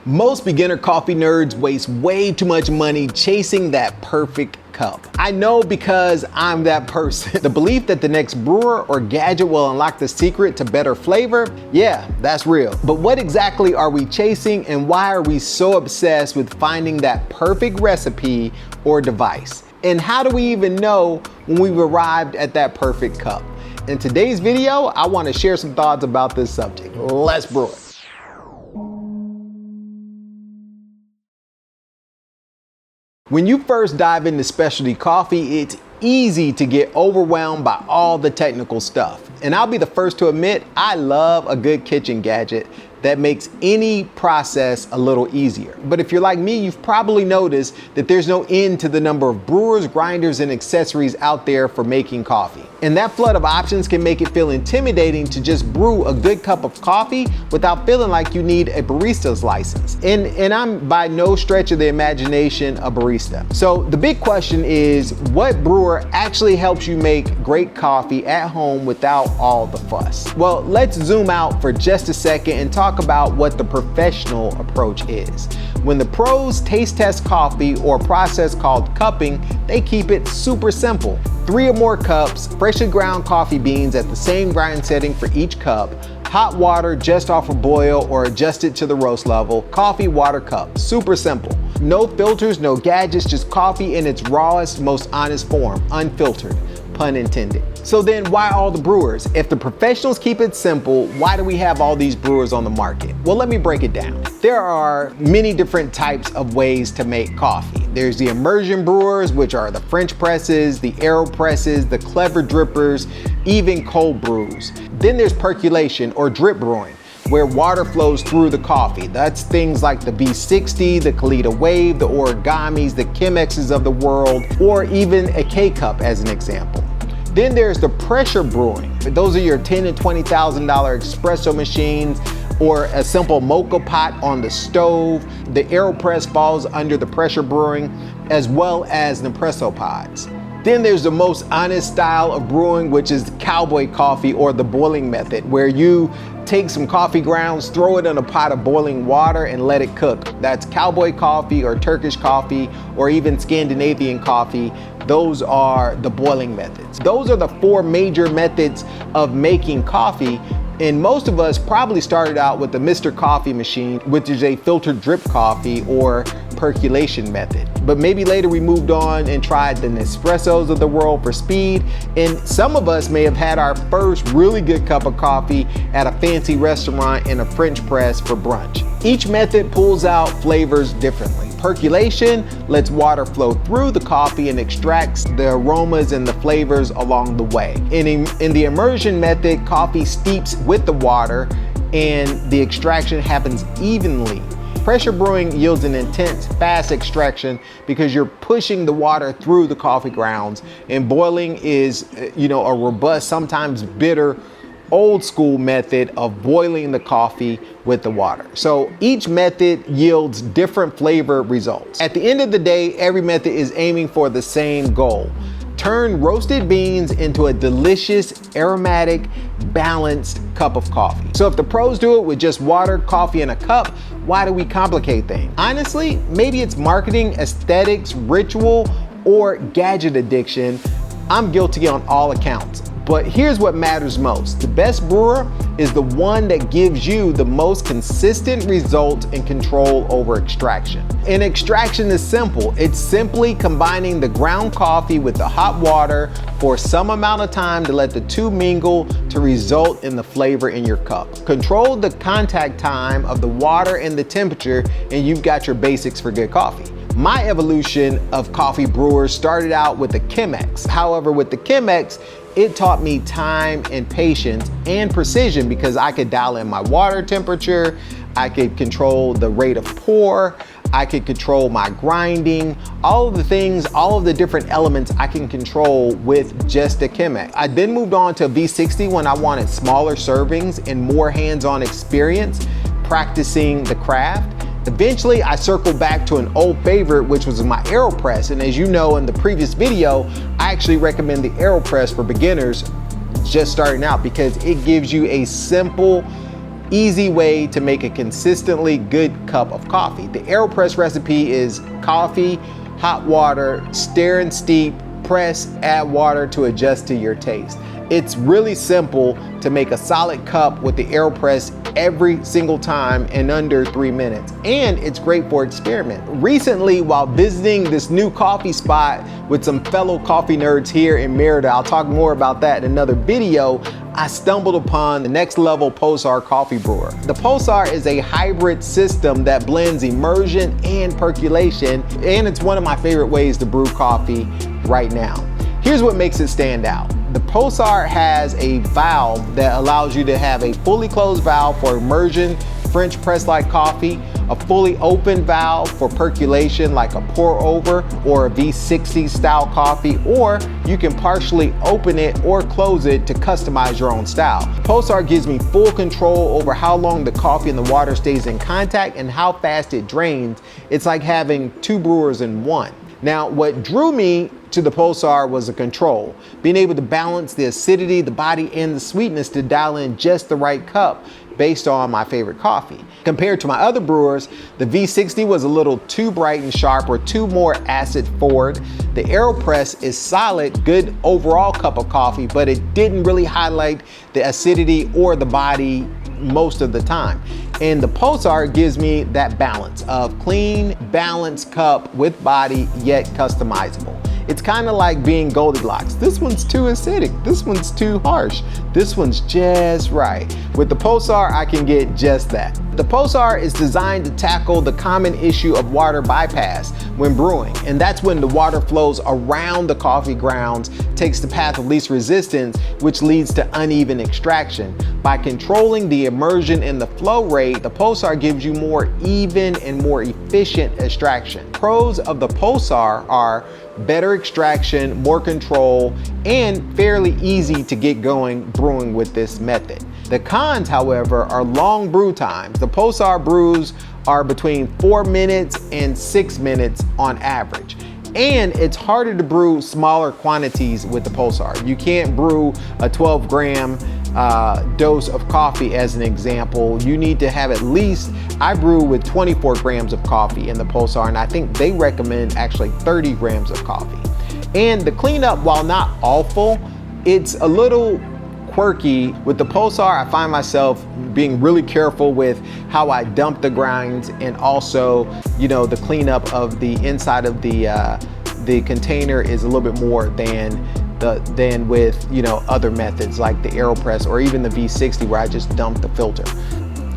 Most beginner coffee nerds waste way too much money chasing that perfect cup. I know because I'm that person. The belief that the next brewer or gadget will unlock the secret to better flavor, yeah, that's real. But what exactly are we chasing, and why are we so obsessed with finding that perfect recipe or device? And how do we even know when we've arrived at that perfect cup? In today's video, I want to share some thoughts about this subject. Let's brew it. When you first dive into specialty coffee, it's easy to get overwhelmed by all the technical stuff. And I'll be the first to admit, I love a good kitchen gadget that makes any process a little easier. But if you're like me, you've probably noticed that there's no end to the number of brewers, grinders, and accessories out there for making coffee. And that flood of options can make it feel intimidating to just brew a good cup of coffee without feeling like you need a barista's license. And I'm by no stretch of the imagination a barista. So the big question is, what brewer actually helps you make great coffee at home without all the fuss? Well, let's zoom out for just a second and talk about what the professional approach is. When the pros taste test coffee or process called cupping, they keep it super simple. 3 or more cups, freshly ground coffee beans at the same grind setting for each cup, hot water just off a boil or adjusted to the roast level, coffee water cup. Super simple. No filters, no gadgets, just coffee in its rawest, most honest form, unfiltered, pun intended. So then why all the brewers? If the professionals keep it simple, why do we have all these brewers on the market? Well, let me break it down. There are many different types of ways to make coffee. There's the immersion brewers, which are the French presses, the AeroPresses, the clever drippers, even cold brews. Then there's percolation or drip brewing, where water flows through the coffee. That's things like the V60, the Kalita Wave, the Origamis, the Chemexes of the world, or even a K-Cup as an example. Then there's the pressure brewing. Those are your $10,000 and $20,000 espresso machines, or a simple mocha pot on the stove. The AeroPress falls under the pressure brewing, as well as Nespresso pods. Then there's the most honest style of brewing, which is cowboy coffee or the boiling method, where you take some coffee grounds, throw it in a pot of boiling water and let it cook. That's cowboy coffee or Turkish coffee or even Scandinavian coffee. Those are the boiling methods. Those are the 4 major methods of making coffee. And most of us probably started out with the Mr. Coffee machine, which is a filtered drip coffee or percolation method. But maybe later we moved on and tried the Nespressos of the world for speed. And some of us may have had our first really good cup of coffee at a fancy restaurant in a French press for brunch. Each method pulls out flavors differently. Percolation lets water flow through the coffee and extracts the aromas and the flavors along the way. In the immersion method, coffee steeps with the water and the extraction happens evenly. Pressure brewing yields an intense, fast extraction because you're pushing the water through the coffee grounds, and boiling is, a robust, sometimes bitter, old school method of boiling the coffee with the water. So each method yields different flavor results. At the end of the day, every method is aiming for the same goal: turn roasted beans into a delicious, aromatic, balanced cup of coffee. So if the pros do it with just water, coffee, and a cup, why do we complicate things? Honestly, maybe it's marketing, aesthetics, ritual, or gadget addiction. I'm guilty on all accounts. But here's what matters most. The best brewer is the one that gives you the most consistent result and control over extraction. And extraction is simple. It's simply combining the ground coffee with the hot water for some amount of time to let the two mingle to result in the flavor in your cup. Control the contact time of the water and the temperature, and you've got your basics for good coffee. My evolution of coffee brewers started out with the Chemex. However, with the Chemex, it taught me time and patience and precision because I could dial in my water temperature, I could control the rate of pour, I could control my grinding, all of the things, all of the different elements I can control with just a Chemex. I then moved on to a V60 when I wanted smaller servings and more hands-on experience practicing the craft. Eventually, I circled back to an old favorite, which was my AeroPress. And as you know, in the previous video, I actually recommend the AeroPress for beginners just starting out because it gives you a simple easy way to make a consistently good cup of coffee. The AeroPress recipe is coffee, hot water, stir and steep, press, add water to adjust to your taste. It's really simple to make a solid cup with the AeroPress every single time in under 3 minutes. And it's great for experiment. Recently, while visiting this new coffee spot with some fellow coffee nerds here in Merida, I'll talk more about that in another video, I stumbled upon the Next Level Pulsar coffee brewer. The Pulsar is a hybrid system that blends immersion and percolation, and it's one of my favorite ways to brew coffee right now. Here's what makes it stand out. The Pulsar has a valve that allows you to have a fully closed valve for immersion, French press-like coffee, a fully open valve for percolation like a pour over or a V60 style coffee, or you can partially open it or close it to customize your own style. Pulsar gives me full control over how long the coffee and the water stays in contact and how fast it drains. It's like having two brewers in one. Now, what drew me to the Pulsar was the control, being able to balance the acidity, the body, and the sweetness to dial in just the right cup based on my favorite coffee. Compared to my other brewers, the V60 was a little too bright and sharp or too more acid forward. The AeroPress is solid, good overall cup of coffee, but it didn't really highlight the acidity or the body most of the time. And the Pulsar gives me that balance of clean, balanced cup with body, yet customizable. It's kind of like being Goldilocks. This one's too acidic, this one's too harsh, this one's just right. With the Pulsar, I can get just that. The Pulsar is designed to tackle the common issue of water bypass when brewing, and that's when the water flows around the coffee grounds, takes the path of least resistance, which leads to uneven extraction. By controlling the immersion and the flow rate, the Pulsar gives you more even and more efficient extraction. Pros of the Pulsar are better extraction, more control, and fairly easy to get going brewing with this method. The cons, however, are long brew times. The Pulsar brews are between 4 minutes and 6 minutes on average. And it's harder to brew smaller quantities with the Pulsar. You can't brew a 12 gram dose of coffee as an example. You need to have at least, I brew with 24 grams of coffee in the Pulsar, and I think they recommend actually 30 grams of coffee. And the cleanup, while not awful, it's a little quirky. With the Pulsar, I find myself being really careful with how I dump the grinds, and also, you know, the cleanup of the inside of the container is a little bit more than with, you know, other methods like the AeroPress or even the V60 where I just dump the filter.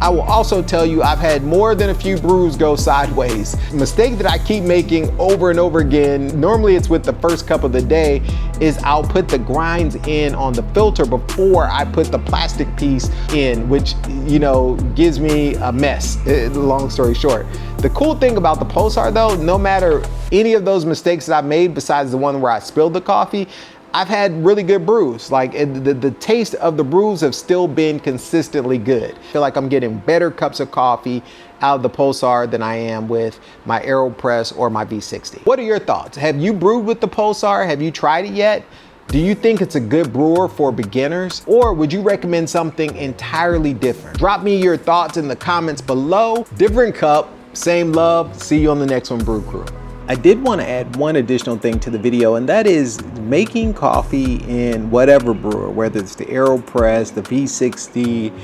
I will also tell you I've had more than a few brews go sideways. A mistake that I keep making over and over again, normally it's with the first cup of the day, is I'll put the grinds in on the filter before I put the plastic piece in, which, you know, gives me a mess, long story short. The cool thing about the Pulsar though, no matter any of those mistakes that I've made besides the one where I spilled the coffee, I've had really good brews. Like the taste of the brews have still been consistently good. I feel like I'm getting better cups of coffee out of the Pulsar than I am with my AeroPress or my V60. What are your thoughts? Have you brewed with the Pulsar? Have you tried it yet? Do you think it's a good brewer for beginners? Or would you recommend something entirely different? Drop me your thoughts in the comments below. Different cup, same love. See you on the next one, Brew Crew. I did want to add one additional thing to the video, and that is making coffee in whatever brewer, whether it's the AeroPress, the V60,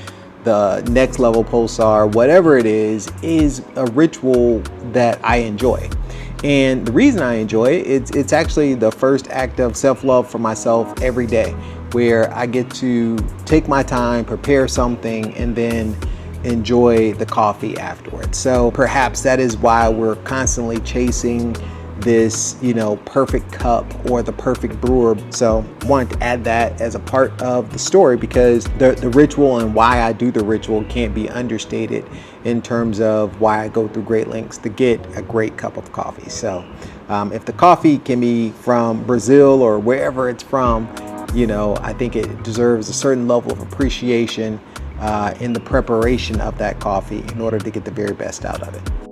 the Next Level Pulsar, whatever it is a ritual that I enjoy. And the reason I enjoy it, it's actually the first act of self-love for myself every day, where I get to take my time, prepare something, and then enjoy the coffee afterwards. So perhaps that is why we're constantly chasing this, you know, perfect cup or the perfect brewer. So wanted to add that as a part of the story, because the ritual and why I do the ritual can't be understated in terms of why I go through great lengths to get a great cup of coffee. So if the coffee can be from Brazil or wherever it's from, you know, I think it deserves a certain level of appreciation in the preparation of that coffee in order to get the very best out of it.